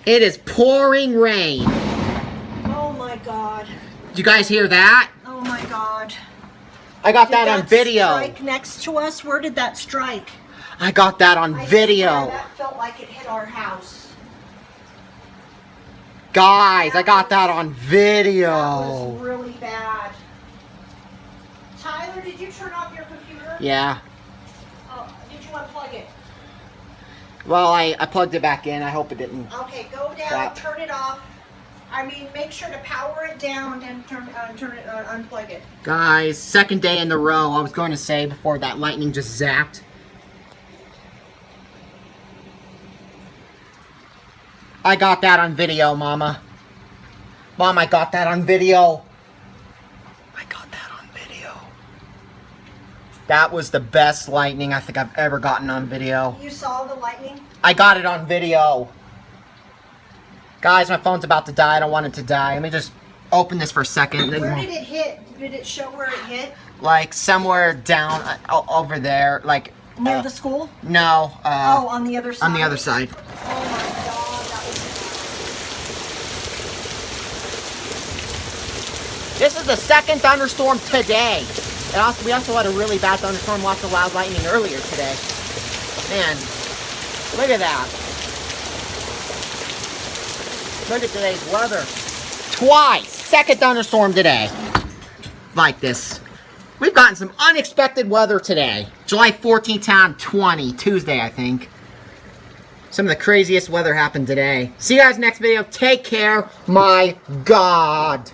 It is pouring rain. Oh my God. Did you guys hear that? Oh my God. I got that on video. Strike next to us? Where did that strike? I got that on video. That felt like it hit our house. Guys, I got that on video. That was really bad. Tyler, did you turn off your computer? Yeah. Oh, did you unplug it? Well, I plugged it back in. I hope it didn't. Okay, go down, turn it off. I mean, make sure to power it down and unplug it. Guys, second day in a row. I was going to say before that lightning just zapped. I got that on video, Mama. Mom, I got that on video. I got that on video. That was the best lightning I think I've ever gotten on video. You saw the lightning? I got it on video. Guys, my phone's about to die. I don't want it to die. Let me just open this for a second. Where did it hit? Did it show where it hit? Like somewhere down over there. Like near the school? No. Oh, on the other side? On the other side. Oh my God, that was... This is the second thunderstorm today. We also had a really bad thunderstorm, lots of loud lightning earlier today. Man, look at that. Look at today's weather. Twice. Second thunderstorm today. Like this. We've gotten some unexpected weather today. July 14th to 20, Tuesday, I think. Some of the craziest weather happened today. See you guys next video. Take care. My God.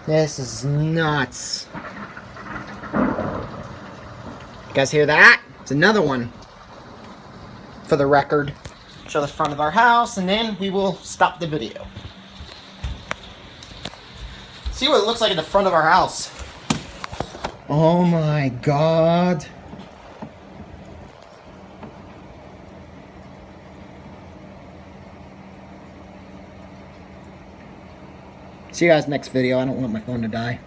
This is nuts. You guys hear that? It's another one. For the record. Show the front of our house, and then we will stop the video. See what it looks like at the front of our house. Oh my God. See you guys next video. I don't want my phone to die.